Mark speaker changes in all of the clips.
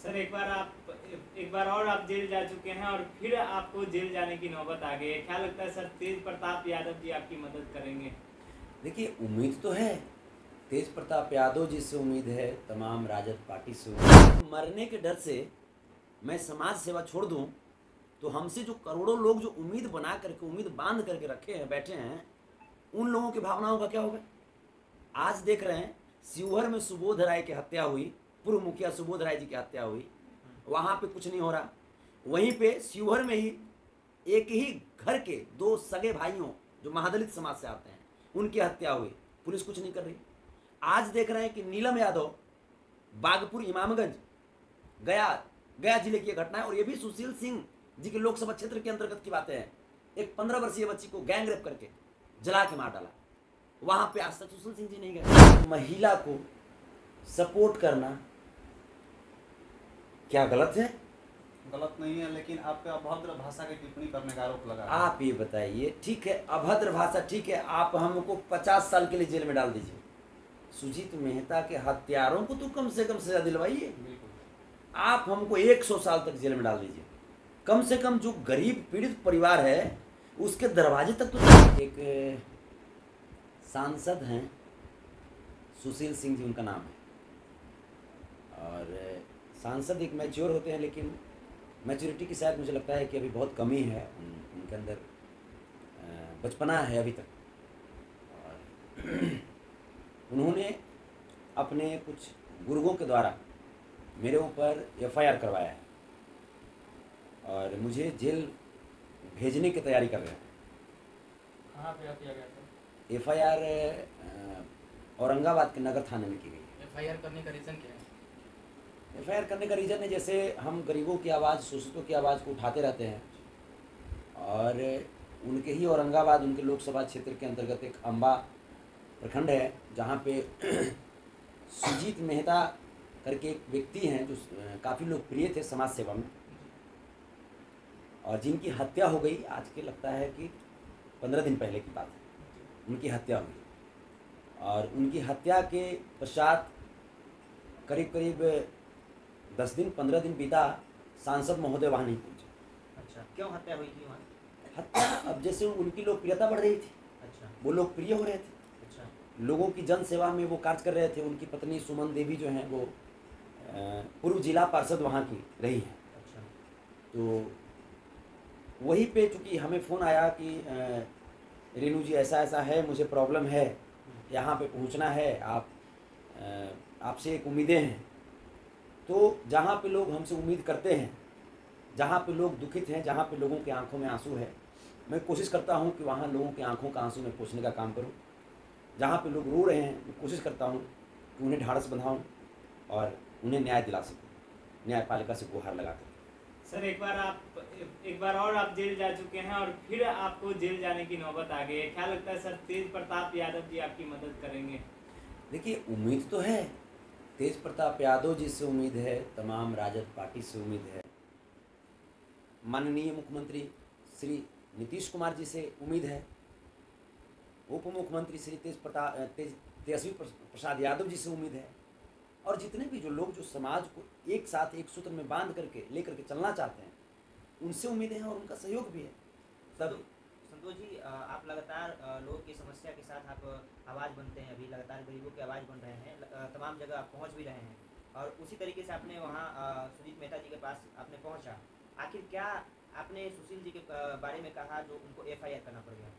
Speaker 1: Sir एक बार और आप जेल जा चुके हैं और फिर आपको जेल जाने की नौबत आ गई है। क्या लगता है सर, तेज प्रताप यादव जी आपकी मदद करेंगे?
Speaker 2: देखिए, उम्मीद तो है। तेज प्रताप यादव जी से उम्मीद है, तमाम राजद पार्टी से उम्मीद है। मरने के डर से मैं समाज सेवा छोड़ दूं तो हमसे जो करोड़ों लोग जो उम्मीद बना करके, उम्मीद बांध करके रखे हैं, बैठे हैं, उन लोगों की भावनाओं का क्या होगा? आज देख रहे हैं शिवहर में सुबोध राय की हत्या हुई, पूर्व मुखिया सुबोध राय जी की हत्या हुई, वहां पे कुछ नहीं हो रहा। वहीं पे शिवहर में ही एक ही घर के दो सगे भाइयों जो महादलित समाज से आते हैं, उनकी हत्या हुई, पुलिस कुछ नहीं कर रही। आज देख रहे हैं कि नीलम यादव बागपुर इमामगंज गया जिले की घटना है, और ये भी सुशील सिंह जी के लोकसभा क्षेत्र के अंतर्गत की बातें हैं। एक 15 वर्षीय बच्ची को गैंग रेप करके जला के मार डाला। वहां पे आज तक सुशील सिंह जी नहीं गए। महिला को सपोर्ट करना क्या गलत है?
Speaker 3: गलत नहीं है, लेकिन आप पे अभद्र भाषा की टिप्पणी करने का आरोप लगा है।
Speaker 2: आप ये बताइए, ठीक है अभद्र भाषा, ठीक है, आप हमको 50 साल के लिए जेल में डाल दीजिए। सुजीत मेहता के हत्यारों को तो कम से कम सजा दिलवाइए। आप हमको 100 साल तक जेल में डाल दीजिए। कम से कम जो गरीब पीड़ित परिवार है उसके दरवाजे तक तो। एक सांसद हैं, सुशील सिंह जी उनका नाम है, और सांसद एक मैच्योर होते हैं, लेकिन मैच्योरिटी की शायद मुझे लगता है कि अभी बहुत कमी है उनके अंदर, बचपना है अभी तक। और उन्होंने अपने कुछ गुर्गों के द्वारा मेरे ऊपर FIR करवाया है और मुझे जेल भेजने की तैयारी कर रहे हैं।
Speaker 1: कहाँ पे किया गया था?
Speaker 2: FIR औरंगाबाद के नगर थाने में की गई है।
Speaker 1: FIR करने का रीज़न क्या है?
Speaker 2: FIR करने का रीज़न है, जैसे हम गरीबों की आवाज़, शोषितों की आवाज़ को उठाते रहते हैं, और उनके ही औरंगाबाद, उनके लोकसभा क्षेत्र के अंतर्गत एक अम्बा प्रखंड है जहाँ पे सुजीत मेहता करके एक व्यक्ति हैं जो काफ़ी लोकप्रिय थे समाज सेवा में, और जिनकी हत्या हो गई आज के लगता है कि 15 दिन पहले की बात है, उनकी हत्या हुई। और उनकी हत्या के पश्चात करीब 10 दिन 15 दिन बीता, सांसद महोदय वहाँ नहीं पहुँचे।
Speaker 1: अच्छा, क्यों हत्या हुई थी वहाँ?
Speaker 2: हत्या, अब जैसे उनकी लोकप्रियता बढ़ रही थी।
Speaker 1: अच्छा,
Speaker 2: वो लोकप्रिय हो रहे थे।
Speaker 1: अच्छा,
Speaker 2: लोगों की जन सेवा में वो कार्य कर रहे थे। उनकी पत्नी सुमन देवी जो हैं वो पूर्व जिला पार्षद वहाँ की रही हैं।
Speaker 1: अच्छा,
Speaker 2: तो वहीं पे चूँकि हमें फ़ोन आया कि रेणु जी ऐसा ऐसा है, मुझे प्रॉब्लम है, यहाँ पे पहुँचना है, आपसे एक उम्मीदें हैं। तो जहाँ पे लोग हमसे उम्मीद करते हैं, जहाँ पे लोग दुखित हैं, जहाँ पे लोगों के आंखों में आंसू है, मैं कोशिश करता हूँ कि वहाँ लोगों के आंखों का आंसू में पोंछने का काम करूँ। जहाँ पे लोग रो रहे हैं, मैं कोशिश करता हूँ कि उन्हें ढाढ़स बंधाऊँ और उन्हें न्याय दिला सकूँ, न्यायपालिका से गुहार लगा कर।
Speaker 1: सर एक बार और आप जेल जा चुके हैं और फिर आपको जेल जाने की नौबत आ गई है। क्या लगता है सर, तेज प्रताप यादव जी आपकी मदद करेंगे?
Speaker 2: देखिए, उम्मीद तो है। तेज प्रताप यादव जी से उम्मीद है, तमाम राजद पार्टी से उम्मीद है, माननीय मुख्यमंत्री श्री नीतीश कुमार जी से उम्मीद है, उप मुख्यमंत्री श्री तेजस्वी प्रसाद यादव जी से उम्मीद है, और जितने भी जो लोग जो समाज को एक साथ एक सूत्र में बांध करके लेकर के चलना चाहते हैं, उनसे उम्मीदें हैं और उनका सहयोग भी है। तब
Speaker 4: संतोष जी, आप लगातार लोगों की समस्या के साथ आप आवाज़ बनते हैं, अभी लगातार गरीबों की आवाज़ बन रहे हैं, तमाम जगह आप पहुंच भी रहे हैं, और उसी तरीके से आपने वहां सुजीत मेहता जी के पास आपने पहुंचा। आखिर क्या आपने सुशील जी के बारे में कहा जो उनको FIR करना पड़ गया?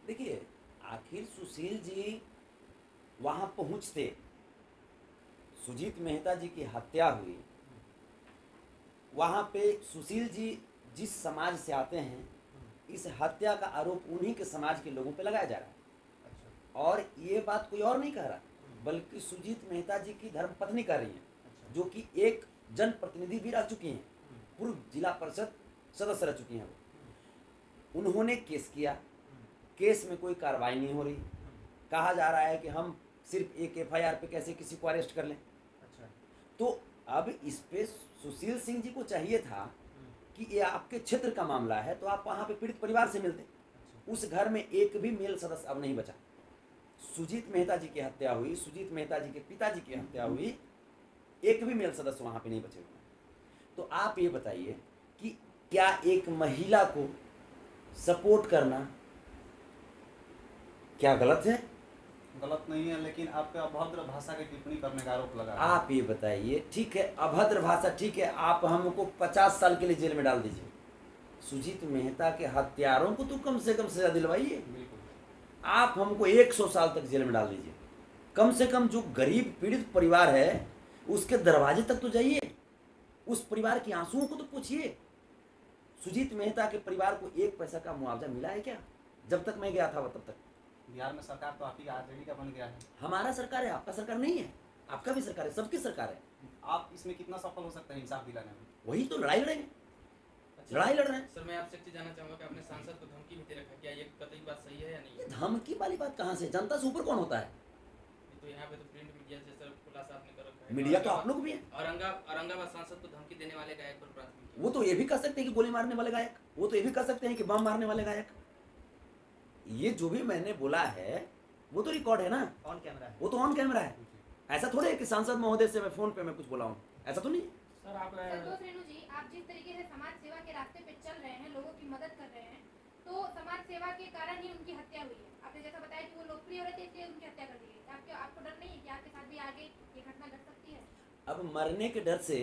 Speaker 2: देखिए, आखिर सुशील जी वहाँ पहुँचते, सुजीत मेहता जी की हत्या हुई, वहाँ पे सुशील जी जिस समाज से आते हैं, इस हत्या का आरोप उन्हीं के समाज के लोगों पे लगाया जा रहा है।
Speaker 4: अच्छा,
Speaker 2: और ये बात कोई और नहीं कह रहा, बल्कि सुजीत मेहता जी की धर्मपत्नी कह रही हैं,
Speaker 4: अच्छा,
Speaker 2: जो कि एक जनप्रतिनिधि भी रह चुकी हैं, पूर्व जिला परिषद सदस्य रह चुकी हैं। वो उन्होंने केस किया, केस में कोई कार्रवाई नहीं हो रही। कहा जा रहा है कि हम सिर्फ एक FIR पे कैसे किसी को अरेस्ट कर लें।
Speaker 4: अच्छा,
Speaker 2: तो अब इस पे सुशील सिंह जी को चाहिए था कि ये आपके क्षेत्र का मामला है, तो आप वहाँ पे पीड़ित परिवार से मिलते। उस घर में एक भी मेल सदस्य अब नहीं बचा। सुजीत मेहता जी की हत्या हुई, सुजीत मेहता जी के पिताजी की हत्या हुई, एक भी मेल सदस्य वहाँ पे नहीं बचे हुए। तो आप ये बताइए कि क्या एक महिला को सपोर्ट करना क्या गलत है?
Speaker 3: गलत नहीं है, लेकिन आप पे अभद्र भाषा की टिप्पणी करने का आरोप लगा है।
Speaker 2: आप ये बताइए, ठीक है अभद्र भाषा ठीक है, आप हमको 50 साल के लिए जेल में डाल दीजिए, सुजीत मेहता के हत्यारों को तो कम से कम सजा दिलवाइए।
Speaker 3: बिल्कुल।
Speaker 2: आप हमको 100 साल तक जेल में डाल दीजिए, कम से कम जो गरीब पीड़ित परिवार है उसके दरवाजे तक तो जाइए, उस परिवार के आंसुओं को तो पूछिए। सुजीत मेहता के परिवार को 1 पैसा का मुआवजा मिला है क्या? जब तक मैं गया था तब तक।
Speaker 3: बिहार में सरकार तो आप ही आरजेडी का बन गया है।
Speaker 2: हमारा सरकार है, आपका सरकार नहीं है, आपका भी सरकार है, सबकी सरकार है।
Speaker 3: आप इसमें कितना सफल हो सकते हैं इंसाफ दिलाने में?
Speaker 2: वही तो लड़ाई लड़ेंगे, लड़ाई लड़ रहे हैं।
Speaker 5: सर मैं आपसे एक चीज जानना चाहूंगा कि आपने सांसद को धमकी भी दे रखा है, क्या ये कतई बात सही है या नहीं?
Speaker 2: ये धमकी वाली बात कहाँ से? जनता से ऊपर कौन होता है?
Speaker 5: ये तो यहाँ पे तो प्रिंट मीडिया जैसा खुलासा आपने कर रखा है।
Speaker 2: मीडिया तो आप लोग भी है।
Speaker 5: औरंगाबाद सांसद को धमकी देने वाले गायक पर प्राथमिकी।
Speaker 2: वो तो ये भी कह सकते हैं कि गोली मारने वाले गायक, वो तो ये भी कह सकते हैं कि बम मारने वाले गायक। ये जो भी मैंने बोला है वो तो रिकॉर्ड है ना,
Speaker 4: ऑन कैमरा है।
Speaker 2: वो तो ऑन कैमरा है। ऐसा थोड़े है कि सांसद महोदय से मैं फोन पे मैं कुछ बोला हूँ, ऐसा तो नहीं।
Speaker 5: सर आप
Speaker 6: संतोष रेणु जी, आप जिस तरीके से समाज सेवा के रास्ते पे चल रहे हैं, लोगों की मदद कर रहे हैं, तो समाज सेवा के कारण ही उनकी हत्या हुई है। आपने जैसा बताया कि वो लोकप्रिय हो रहे थे इसलिए उनकी हत्या कर दी गई। आपको डर नहीं है कि आपके साथ भी आगे ये घटना घट सकती है?
Speaker 2: अब मरने के डर से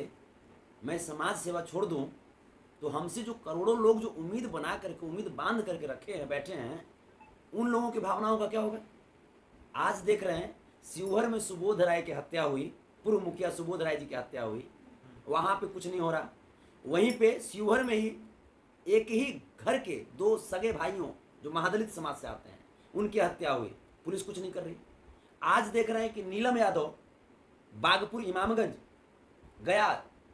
Speaker 2: मैं समाज सेवा छोड़ दूं तो हमसे जो करोड़ों लोग जो उम्मीद बना करके, उम्मीद बांध करके रखे हैं, बैठे हैं, उन लोगों की भावनाओं का क्या होगा? आज देख रहे हैं शिवहर में सुबोध राय की हत्या हुई, पूर्व मुखिया सुबोध राय जी की हत्या हुई, वहाँ पे कुछ नहीं हो रहा। वहीं पे शिवहर में ही एक ही घर के 2 सगे भाइयों जो महादलित समाज से आते हैं उनकी हत्या हुई, पुलिस कुछ नहीं कर रही। आज देख रहे हैं कि नीलम यादव बागपुर इमामगंज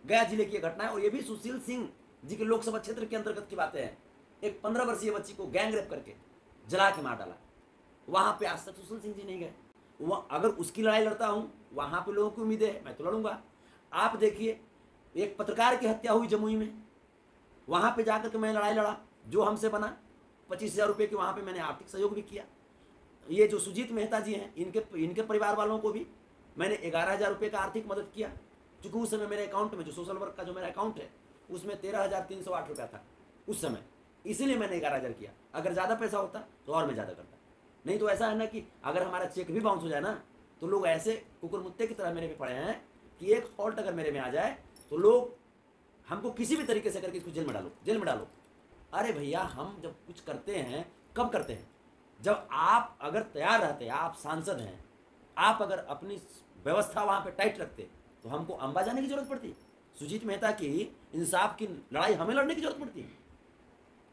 Speaker 2: गया जिले की घटना है, और ये भी सुशील सिंह जी के लोकसभा क्षेत्र के अंतर्गत की बातें हैं। एक 15 वर्षीय बच्ची को गैंग रेप करके जला के मार डाला। वहाँ पे आज तक सुशील सिंह जी नहीं गए। वह अगर उसकी लड़ाई लड़ता हूँ, वहाँ पे लोगों की उम्मीद है, मैं तो लड़ूंगा। आप देखिए एक पत्रकार की हत्या हुई जमुई में, वहाँ पे जाकर के मैं लड़ाई लड़ा, जो हमसे बना 25,000 रुपये की, वहाँ पे मैंने आर्थिक सहयोग भी किया। ये जो सुजीत मेहता जी हैं, इनके परिवार वालों को भी मैंने 11,000 रुपये का आर्थिक मदद किया, क्योंकि उस समय मेरे अकाउंट में जो सोशल वर्क का जो मेरा अकाउंट है उसमें 13,308 रुपया था उस समय, इसीलिए मैंने 11,000 किया। अगर ज़्यादा पैसा होता तो और मैं ज़्यादा करता। नहीं तो ऐसा है ना कि अगर हमारा चेक भी बाउंस हो जाए ना, तो लोग ऐसे कुकुरमुत्ते की तरह मेरे पे पड़े हैं कि एक फॉल्ट अगर मेरे में आ जाए तो लोग हमको किसी भी तरीके से करके इसको जेल में डालो। अरे भैया, हम जब कुछ करते हैं कब करते हैं? जब आप अगर तैयार रहते, आप सांसद हैं, आप अगर अपनी व्यवस्था वहाँ पे टाइट रखते तो हमको अंबा जाने की जरूरत पड़ती। सुजीत मेहता की इंसाफ की लड़ाई हमें लड़ने की जरूरत पड़ती।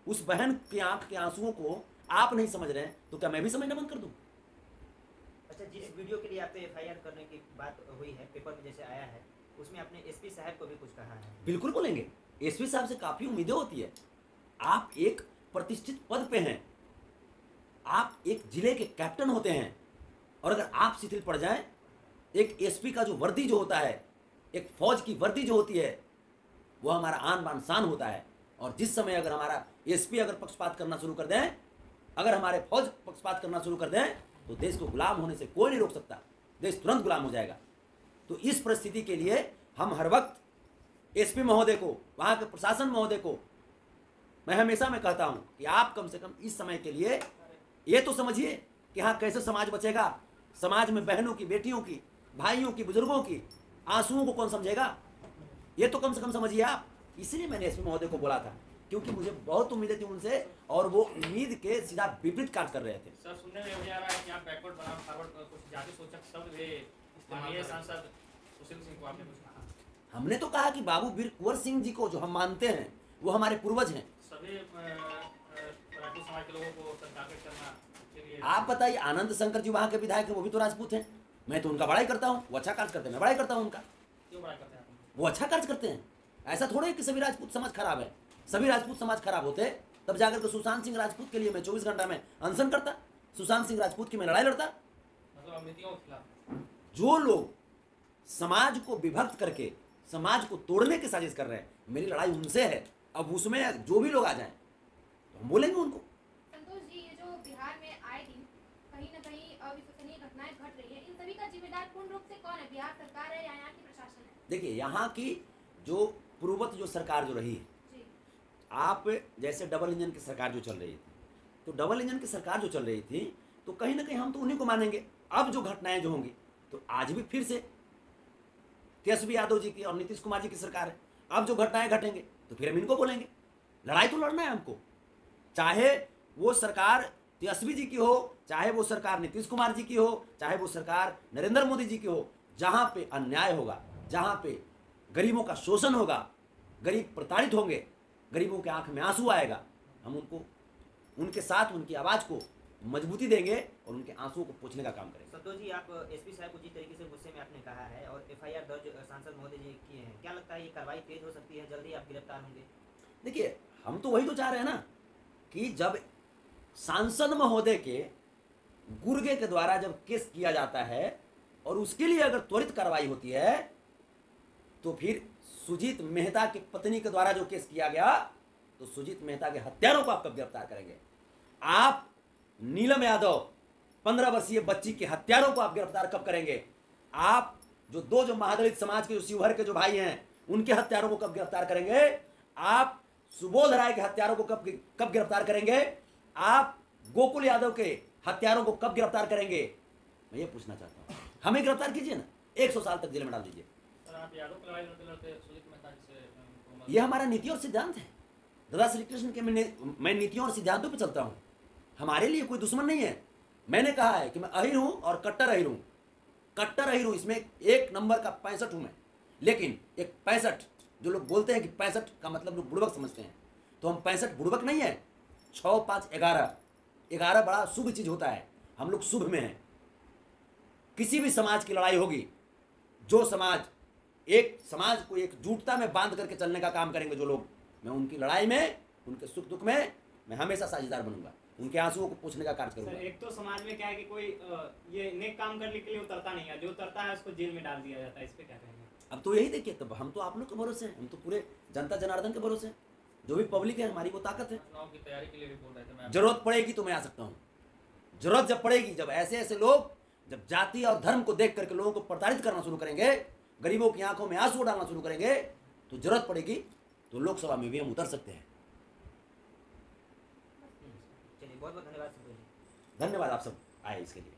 Speaker 2: उस बहन की आंख के आंसुओं को आप नहीं समझ रहे हैं तो क्या मैं भी समझना बंद कर दूं?
Speaker 4: अच्छा, जिस वीडियो के लिए आप पे एफआईआर करने की बात हुई है, पेपर में जैसे आया है, उसमें आपने एसपी साहब को भी कुछ कहा है।
Speaker 2: बिल्कुल बोलेंगे, एसपी साहब से काफी उम्मीदें होती है। आप एक प्रतिष्ठित पद पे हैं, आप एक जिले के कैप्टन होते हैं, और अगर आप शिथिल पड़ जाएं, एक एसपी का जो वर्दी जो होता है, एक फौज की वर्दी जो होती है, वो हमारा आन बान शान होता है। और जिस समय अगर हमारा एसपी अगर पक्षपात करना शुरू कर दें, अगर हमारे फौज पक्षपात करना शुरू कर दें, तो देश को गुलाम होने से कोई नहीं रोक सकता, देश तुरंत गुलाम हो जाएगा। तो इस परिस्थिति के लिए हम हर वक्त एसपी महोदय को, वहाँ के प्रशासन महोदय को मैं हमेशा मैं कहता हूँ कि आप कम से कम इस समय के लिए ये तो समझिए कि हाँ कैसे समाज बचेगा। समाज में बहनों की, बेटियों की, भाइयों की, बुजुर्गों की आंसुओं को कौन समझेगा, ये तो कम से कम समझिए आप। इसलिए मैंने एसपी महोदय को बोला था, क्योंकि मुझे बहुत उम्मीदें थी उनसे, और वो उम्मीद के सीधा विपरीत कार्य कर रहे थे।
Speaker 5: सर सुनने में आ रहा है कि आप बैकवर्ड बनाम फॉरवर्ड कुछ ज्यादा सोचक शब्द भी स्थानीय सांसद सुशील सिंह को आपने कुछ कहा।
Speaker 2: हमने तो कहा कि बाबू वीर कुंवर सिंह जी को जो हम मानते हैं वो हमारे पूर्वज हैं।
Speaker 5: सभी राजपूत समाज के लोगों को टारगेट करना के लिए
Speaker 2: आप बताइए, आनंद शंकर जी वहाँ के विधायक हैं, वो भी तो राजपूत हैं। मैं तो उनका बड़ाई करता हूँ, वो अच्छा कार्य करते हैं, मैं बड़ाई करता हूँ उनका।
Speaker 5: क्यों बड़ा करते हैं?
Speaker 2: वो अच्छा कार्य करते हैं। ऐसा थोड़ा है कि सभी राजपूत समाज खराब है। सभी राजपूत समाज खराब होते तब जाकर के सुशांत सिंह राजपूत के लिए मैं 24 घंटा में अनशन करता, सुशांत सिंह राजपूत की मैं लड़ाई लड़ता।
Speaker 5: मतलब अमितियों के खिलाफ
Speaker 2: जो लोग समाज को विभक्त करके समाज को तोड़ने की साजिश कर रहे हैं, मेरी लड़ाई उनसे है। अब उसमें जो भी लोग आ जाएं तो हम बोलेंगे उनको।
Speaker 6: संतोष जी, ये जो बिहार में आए दिन कहीं न कहीं अविश्वसनीय घटनाएं घट रही है, इन सभी का जिम्मेदार पूर्ण रूप से कौन है? बिहार सरकार है या यहाँ की प्रशासन है?
Speaker 2: देखिए, यहाँ की जो पूर्ववत जो सरकार जो रही है,
Speaker 6: जी
Speaker 2: आप जैसे डबल इंजन की सरकार जो चल रही थी, तो डबल इंजन की सरकार जो चल रही थी, तो कहीं ना कहीं हम तो उन्हीं को मानेंगे। अब जो घटनाएं जो होंगी, तो आज भी फिर से तेजस्वी यादव जी की और नीतीश कुमार जी की सरकार है, अब जो घटनाएं घटेंगे तो फिर हम इनको बोलेंगे। लड़ाई तो लड़ना है हमको, चाहे वो सरकार तेजस्वी जी की हो, चाहे वो सरकार नीतीश कुमार जी की हो, चाहे वो सरकार नरेंद्र मोदी जी की हो। जहां पे अन्याय होगा, जहां पे गरीबों का शोषण होगा, गरीब प्रताड़ित होंगे, गरीबों के आंख में आंसू आएगा, हम उनको उनके साथ उनकी आवाज़ को मजबूती देंगे और उनके आंसुओं को पोंछने का काम करेंगे।
Speaker 4: संतोष जी, आप एसपी साहब को जिस तरीके से गुस्से में आपने कहा है और एफआईआर दर्ज सांसद महोदय जी किए हैं, क्या लगता है ये कार्रवाई तेज हो सकती है, जल्दी आप गिरफ्तार होंगे?
Speaker 2: देखिए, हम तो वही तो चाह रहे हैं ना कि जब सांसद महोदय के गुर्गे के द्वारा जब केस किया जाता है और उसके लिए अगर त्वरित कार्रवाई होती है, तो फिर सुजीत मेहता की पत्नी के द्वारा जो केस किया गया, तो सुजीत मेहता के हत्यारों को आप कब गिरफ्तार करेंगे? आप नीलम यादव 15 वर्षीय बच्ची के हत्यारों को आप गिरफ्तार कब करेंगे? आप जो महादलित समाज के जो शिवहर के जो भाई हैं, उनके हत्यारों को कब गिरफ्तार करेंगे? आप सुबोध राय के हत्यारों को कब गिरफ्तार करेंगे? आप गोकुल यादव के हत्यारों को कब गिरफ्तार करेंगे? मैं ये पूछना चाहता हूँ। हमें गिरफ्तार कीजिए ना, 100 साल तक जेल में डाल दीजिए।
Speaker 5: सर, आप यादव की लड़ाई लड़ते लड़ते सुजीत मेहता जी से
Speaker 2: ये हमारा नीति और सिद्धांत है। दादा श्री कृष्ण के मैं नीतियों और सिद्धांतों पर चलता हूँ। हमारे लिए कोई दुश्मन नहीं है। मैंने कहा है कि मैं अहिर हूँ और कट्टर अहिर हूँ। कट्टर अहिर हूँ, इसमें 1 नंबर का 65 हूँ मैं। लेकिन एक 65 जो लोग बोलते हैं कि 65 का मतलब लोग बुड़बक समझते हैं, तो हम 65 बुड़बक नहीं है। 6, 5, 11 बड़ा शुभ चीज होता है। हम लोग शुभ में हैं। किसी भी समाज की लड़ाई होगी, जो समाज एक समाज को एकजुटता में बांध करके चलने का काम करेंगे जो लोग, मैं उनकी लड़ाई में, उनके सुख दुख में मैं हमेशा साझेदार बनूंगा, उनके आंसुओं को पूछने का कार्य
Speaker 1: सर,
Speaker 2: करूंगा।
Speaker 1: एक तो समाज में क्या है कि कोई ये नेक काम करने के लिए उतरता नहीं है, जो उतरता है उसको जेल में डाल दिया जाता है। इस पे क्या कहेंगे?
Speaker 2: अब तो यही देखिए, तब हम तो आप लोग के भरोसे हैं, हम तो पूरे जनता जनार्दन के भरोसे हैं। जो भी पब्लिक है, हमारी वो ताकत है।
Speaker 5: चुनाव की तैयारी के लिए भी बोल रहे थे। मैं
Speaker 2: जरूरत पड़ेगी तो मैं आ सकता हूँ। जरूरत जब पड़ेगी, जब ऐसे ऐसे लोग जब जाति और धर्म को देख करके लोगों को प्रताड़ित करना शुरू करेंगे, गरीबों की आंखों में आंसू डालना शुरू करेंगे, तो जरूरत पड़ेगी तो लोकसभा में भी हम उतर सकते हैं।
Speaker 4: चलिए, बहुत बहुत धन्यवाद संतोष जी।
Speaker 2: धन्यवाद आप सब आए इसके लिए।